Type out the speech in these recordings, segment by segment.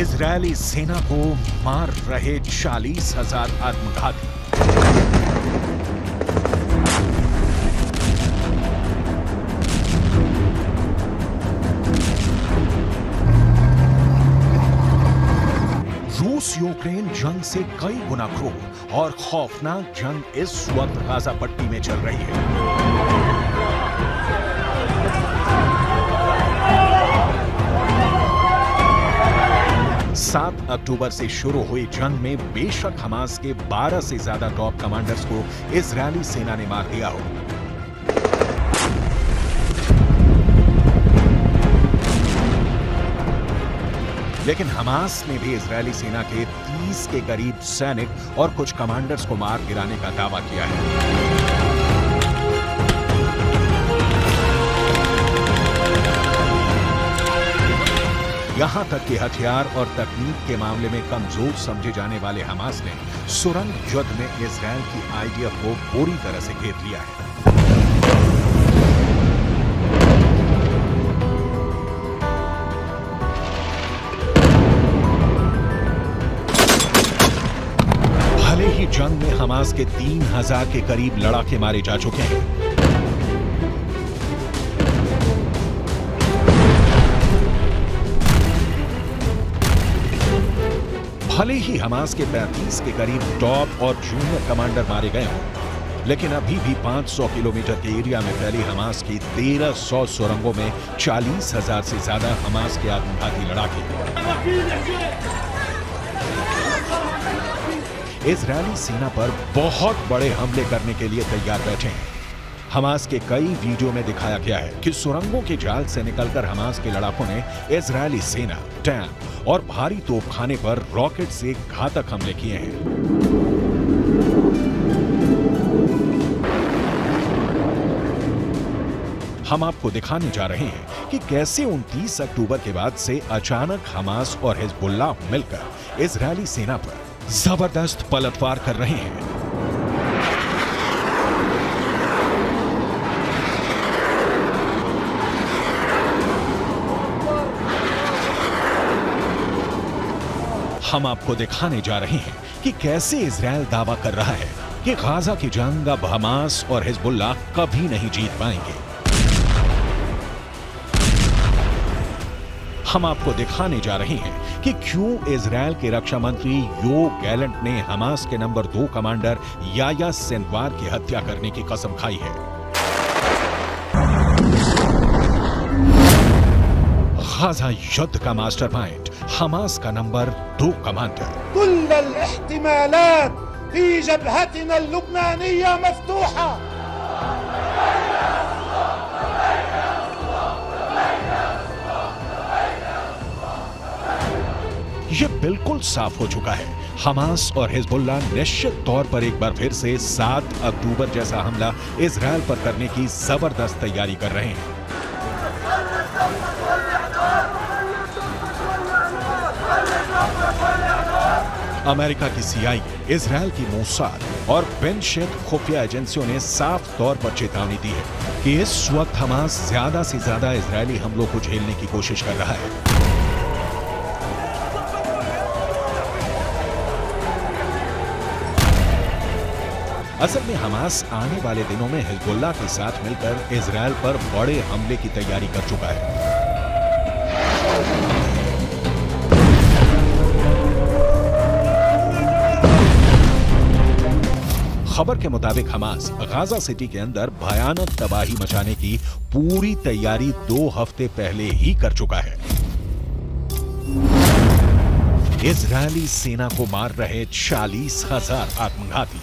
Israeli सेना को मार रहे 40,000 आत्मघाती। रूस यूक्रेन जंग से कई गुना क्रूर और खौफनाक जंग इस वक्त गाजा पट्टी में चल रही है। 7 अक्टूबर से शुरू हुई जंग में बेशक हमास के 12 से ज्यादा टॉप कमांडर्स को इजरायली सेना ने मार दिया हो, लेकिन हमास ने भी इजरायली सेना के 30 के करीब सैनिक और कुछ कमांडर्स को मार गिराने का दावा किया है। यहां तक कि हथियार और तकनीक के मामले में कमजोर समझे जाने वाले हमास ने सुरंग युद्ध में इजरायल की आईडीएफ को पूरी तरह से घेर लिया है। जंग में हमास के 3,000 के करीब लड़ाके मारे जा चुके हैं। भले ही हमास के 35 के करीब टॉप और जूनियर कमांडर मारे गए हों, लेकिन अभी भी 500 किलोमीटर के एरिया में फैली हमास की 1300 सुरंगों में 40,000 से ज्यादा हमास के आत्मघाती लड़ाके इजरायली सेना पर बहुत बड़े हमले करने के लिए तैयार बैठे हैं। हमास के कई वीडियो में दिखाया गया है कि सुरंगों के जाल से निकलकर हमास के लड़ाकों ने इजरायली सेना, टैंक और भारी तोपखाने पर रॉकेट से घातक हमले किए हैं। हम आपको दिखाने जा रहे हैं कि कैसे 29 अक्टूबर के बाद से अचानक हमास और हिजबुल्लाह मिलकर इजरायली सेना पर जबरदस्त पलटवार कर रहे हैं। हम आपको दिखाने जा रहे हैं कि कैसे इजरायल दावा कर रहा है कि गाजा की जंग अब हमास और हिजबुल्लाह कभी नहीं जीत पाएंगे। हम आपको दिखाने जा रहे हैं कि क्यों इजरायल के रक्षा मंत्री योव गैलेंट ने हमास के नंबर 2 कमांडर याह्या सिनवार की हत्या करने की कसम खाई है। गाजा युद्ध का मास्टरमाइंड हमास का नंबर 2 कमांडर। कुल अल-इहतिमालात फी जबहतिना अल-लुबनानिया मफ्तूहा। ये बिल्कुल साफ हो चुका है, हमास और हिजबुल्लाह निश्चित तौर पर एक बार फिर से 7 अक्टूबर जैसा हमला इजरायल पर करने की जबरदस्त तैयारी कर रहे हैं। अमेरिका की CIA, इजरायल की मोसाद और बेनशेत खुफिया एजेंसियों ने साफ तौर पर चेतावनी दी है कि इस वक्त हमास ज्यादा से ज्यादा इजरायली हमलों को झेलने की कोशिश कर रहा है। असल में हमास आने वाले दिनों में हिजबुल्लाह के साथ मिलकर इजरायल पर बड़े हमले की तैयारी कर चुका है। खबर के मुताबिक हमास गाजा सिटी के अंदर भयानक तबाही मचाने की पूरी तैयारी 2 हफ्ते पहले ही कर चुका है। इजरायली सेना को मार रहे 40,000 आत्मघाती।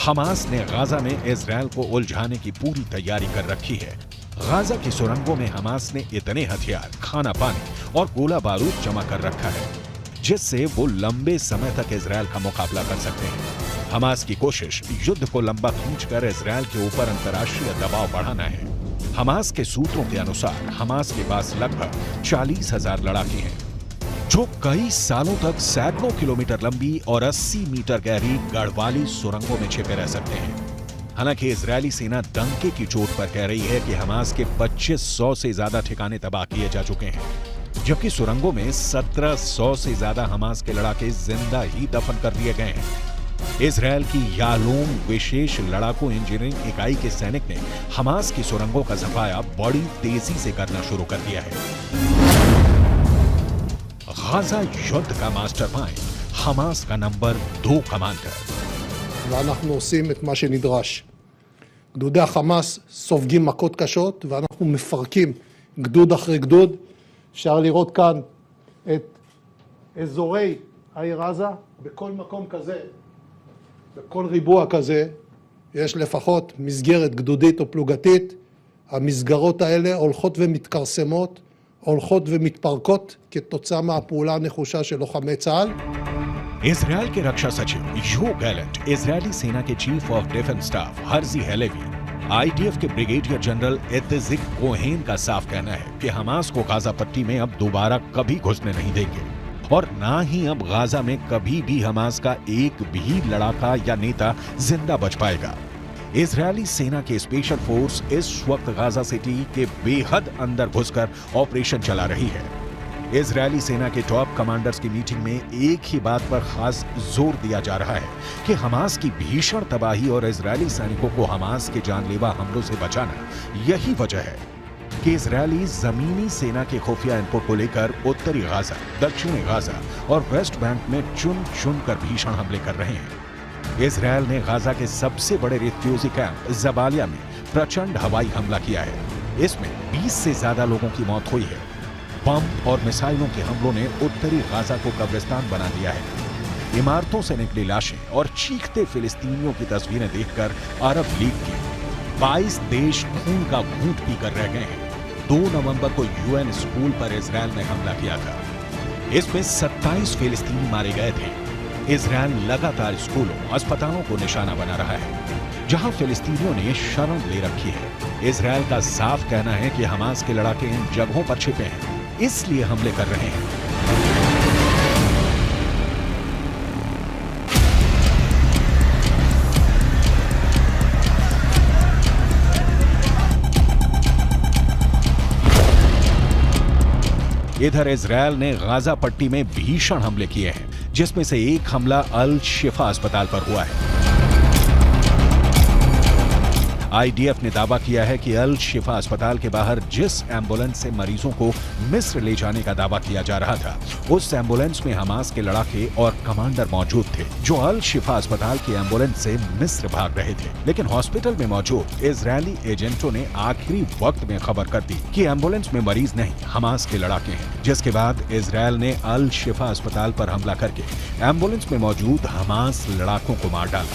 हमास ने गाजा में इजराइल को उलझाने की पूरी तैयारी कर रखी है। गाजा की सुरंगों में हमास ने इतने हथियार, खाना पानी और गोला बारूद जमा कर रखा है जिससे वो लंबे समय तक इजराइल का मुकाबला कर सकते हैं। हमास की कोशिश युद्ध को लंबा खींचकर इजराइल के ऊपर अंतर्राष्ट्रीय दबाव बढ़ाना है। हमास के सूत्रों के अनुसार हमास के पास लगभग 40,000 लड़ाके हैं जो कई सालों तक सैकड़ों किलोमीटर लंबी और 80 मीटर गहरी गढ़वाली सुरंगों में छिपे रह सकते हैं। हालांकि इजरायली सेना डंके की चोट पर कह रही है कि हमास के 2500 से ज्यादा ठिकाने तबाह किए जा चुके हैं, जबकि सुरंगों में 1700 से ज्यादा हमास के लड़ाके जिंदा ही दफन कर दिए गए हैं। इजरायल की यालोम विशेष लड़ाकू इंजीनियरिंग इकाई के सैनिक ने हमास की सुरंगों का सफाया बड़ी तेजी से करना शुरू कर दिया है। गाजा युद्ध का मास्टरमाइंड, हमास का नंबर 2 कमांडर। ואנחנו עושים את מה שנדרש. גדודי החמאס סופגים מכות קשות ואנחנו מפרקים גדוד אחרי גדוד. אפשר לראות כאן את אזורי העיר עזה. בכל מקום כזה, בכל ריבוע כזה, יש לפחות מסגרת גדודית או פלוגתית. המסגרות האלה הולכות ומתכרסמות, הולכות ומתפרקות כתוצאה מהפעולה הנחושה של לוחמי צה"ל. इजरायल के रक्षा सचिव यो गैलेंट, इजरायली सेना के chief of defence staff Herzi Halevi, IDF के ब्रिगेडियर जनरल इत्जिक कोहेन का साफ कहना है कि हमास को गाजा पट्टी में अब दोबारा कभी घुसने नहीं देंगे और ना ही अब गाजा में कभी भी हमास का एक भी लड़ाका या नेता जिंदा बच पाएगा। इजरायली सेना के स्पेशल फोर्स इस वक्त गाजा सिटी के बेहद अंदर घुसकर ऑपरेशन चला रही है। इजरायली सेना के टॉप कमांडर्स की मीटिंग में एक ही बात पर खास जोर दिया जा रहा है कि हमास की भीषण तबाही और इजरायली सैनिकों को हमास के जानलेवा हमलों से बचाना यही वजह है कि इजरायली जमीनी सेना के खुफिया इनपुट को लेकर उत्तरी गाजा, दक्षिणी गाजा और वेस्ट बैंक में चुन चुन कर भीषण हमले कर रहे हैं। इजरायल ने गाजा के सबसे बड़े रिफ्यूजी कैंप जबालिया में प्रचंड हवाई हमला किया है। इसमें 20 से ज्यादा लोगों की मौत हुई है। बम और मिसाइलों के हमलों ने उत्तरी गाजा को कब्रिस्तान बना दिया है। इमारतों से निकली लाशें और चीखते फिलिस्तीनियों की तस्वीरें देखकर अरब लीग के 22 देश खून का घूंट पीकर रह गए हैं। 2 नवंबर को यूएन स्कूल पर इजरायल ने हमला किया था। इसमें 27 फिलिस्तीनी मारे गए थे। इजरायल लगातार स्कूलों, अस्पतालों को निशाना बना रहा है जहां फिलिस्तीनियों ने शरण ले रखी है। इजरायल का साफ कहना है कि हमास के लड़ाके इन जगहों पर छिपे हैं, इसलिए हमले कर रहे हैं। इधर इजरायल ने गाजा पट्टी में भीषण हमले किए हैं, जिसमें से एक हमला अल शिफा अस्पताल पर हुआ है। आईडीएफ ने दावा किया है कि अल शिफा अस्पताल के बाहर जिस एम्बुलेंस से मरीजों को मिस्र ले जाने का दावा किया जा रहा था, उस एम्बुलेंस में हमास के लड़ाके और कमांडर मौजूद थे जो अल शिफा अस्पताल की एम्बुलेंस से मिस्र भाग रहे थे। लेकिन हॉस्पिटल में मौजूद इजरायली एजेंटों ने आखिरी वक्त में खबर कर दी कि एम्बुलेंस में मरीज नहीं, हमास के लड़ाके हैं, जिसके बाद इजरायल ने अल शिफा अस्पताल पर हमला करके एम्बुलेंस में मौजूद हमास लड़ाकों को मार डाला।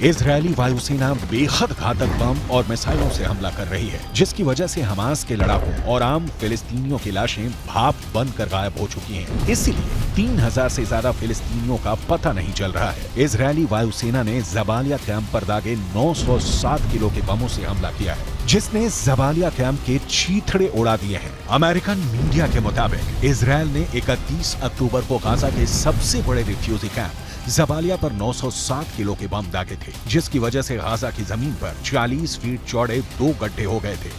इजरायली वायुसेना बेहद घातक बम और मिसाइलों से हमला कर रही है, जिसकी वजह से हमास के लड़ाकों और आम फिलिस्तीनियों की लाशें भाप बनकर गायब हो चुकी हैं। इसीलिए 3000 से ज्यादा फिलिस्तीनियों का पता नहीं चल रहा है। इजरायली वायुसेना ने जबालिया कैंप पर दागे 907 किलो के बमों से हमला किया है, जिसने जबालिया कैंप के चीथड़े उड़ा दिए हैं। अमेरिकन मीडिया के मुताबिक इजरायल ने 31 अक्टूबर को गाजा के सबसे बड़े रिफ्यूजी कैंप जबालिया पर 907 किलो के बम दागे थे, जिसकी वजह से गाजा की जमीन पर 40 फीट चौड़े 2 गड्ढे हो गए थे।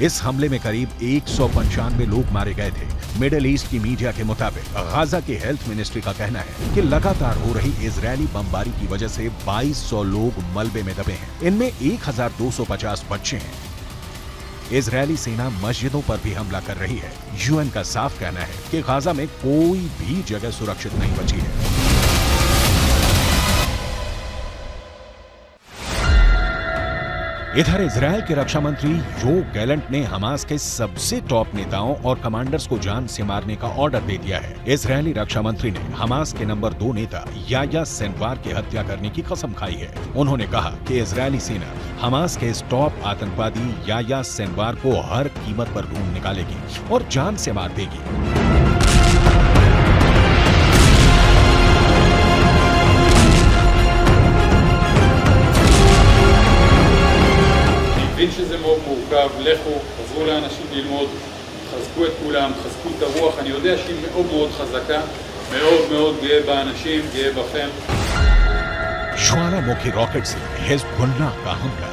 इस हमले में करीब 195 लोग मारे गए थे। मिडिल ईस्ट की मीडिया के मुताबिक गाजा के हेल्थ मिनिस्ट्री का कहना है कि लगातार हो रही इजरायली बमबारी की वजह से 2200 लोग मलबे में दबे हैं। इनमें 1250 बच्चे हैं। इजरायली सेना मस्जिदों पर भी हमला कर रही है। यूएन का साफ कहना है कि गाजा में कोई भी जगह सुरक्षित नहीं बची है। इधर इजरायल के रक्षा मंत्री योव गैलेंट ने हमास के सबसे टॉप नेताओं और कमांडर्स को जान से मारने का ऑर्डर दे दिया है। इजरायली रक्षा मंत्री ने हमास के नंबर 2 नेता याह्या सिनवार की हत्या करने की कसम खाई है। उन्होंने कहा कि इजरायली सेना हमास के इस टॉप आतंकवादी याह्या सिनवार को हर कीमत पर ढूंढ निकालेगी और जान से मार देगी। מבין שזה מאוד מורכב, לכו, עזרו לאנשים ללמוד, חזקו את כולם, חזקו את הרוח, אני יודע שהיא מאוד מאוד חזקה, מאוד מאוד גאה באנשים, גאה בכם. ज्वालामुखी रॉकेट से हिज़्बुल्लाह का हमला।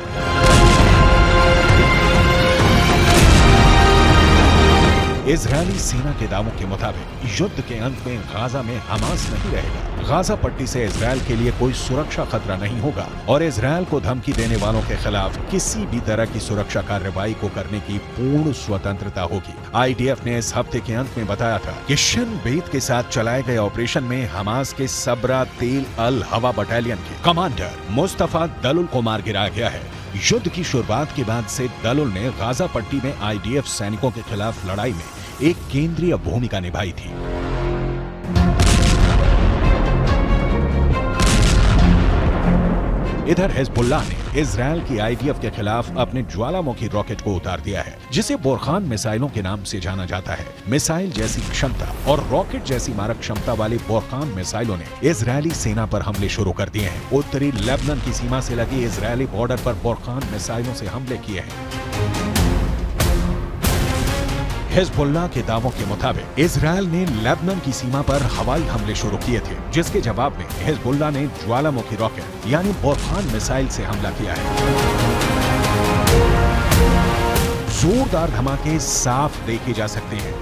इजरायली सेना के दावों के मुताबिक युद्ध के अंत में गाजा में हमास नहीं रहेगा। गाजा पट्टी से इजरायल के लिए कोई सुरक्षा खतरा नहीं होगा और इजरायल को धमकी देने वालों के खिलाफ किसी भी तरह की सुरक्षा कार्रवाई को करने की पूर्ण स्वतंत्रता होगी। आईडीएफ ने इस हफ्ते के अंत में बताया था कि शिन बेत के साथ चलाए गए ऑपरेशन में हमास के सबरा तेल अल हवा बटालियन के कमांडर मुस्तफा दलुल को मार गिराया गया है। युद्ध की शुरुआत के बाद से दलुल ने गाजा पट्टी में आईडीएफ सैनिकों के खिलाफ लड़ाई में एक केंद्रीय भूमिका निभाई थी। इधर हिज़्बुल्लाह ने इजरायल की आईडीएफ के खिलाफ अपने ज्वालामुखी रॉकेट को उतार दिया है, जिसे बोरखान मिसाइलों के नाम से जाना जाता है। मिसाइल जैसी क्षमता और रॉकेट जैसी मारक क्षमता वाले बोरखान मिसाइलों ने इजरायली सेना पर हमले शुरू कर दिए हैं। उत्तरी लेबनान की सीमा से लगी इजरायली बॉर्डर पर बोरखान मिसाइलों से हमले किए हैं। हिज़्बुल्लाह के दावों के मुताबिक इजरायल ने लेबनान की सीमा पर हवाई हमले शुरू किए थे, जिसके जवाब में हिज़्बुल्लाह ने ज्वालामुखी रॉकेट यानी बोरखान मिसाइल से हमला किया है। जोरदार धमाके साफ देखे जा सकते हैं।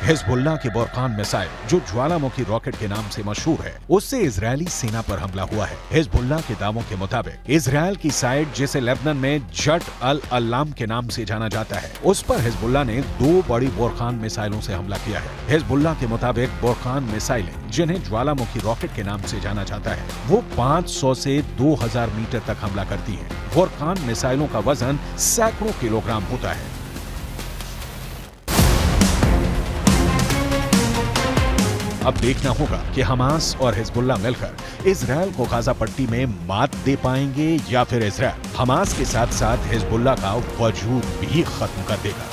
हिज़्बुल्लाह के बोरखान मिसाइल, जो ज्वालामुखी रॉकेट के नाम से मशहूर है, उससे इजरायली सेना पर हमला हुआ है। हिज़्बुल्लाह के दावों के मुताबिक इजरायल की साइड, जिसे लेबनान में जट अल अल्लाम के नाम से जाना जाता है, उस पर हिज़्बुल्लाह ने 2 बड़ी बोरखान मिसाइलों से हमला किया है। हिज़्बुल्लाह के मुताबिक बोरखान मिसाइलें, जिन्हें ज्वालामुखी रॉकेट के नाम से जाना जाता है, वो 500 से 2000 मीटर तक हमला करती है। बोरखान मिसाइलों का वजन सैकड़ों किलोग्राम होता है। अब देखना होगा कि हमास और हिज़्बुल्लाह मिलकर इजरायल को गाजा पट्टी में मात दे पाएंगे या फिर इजरायल हमास के साथ साथ हिज़्बुल्लाह का वजूद भी खत्म कर देगा।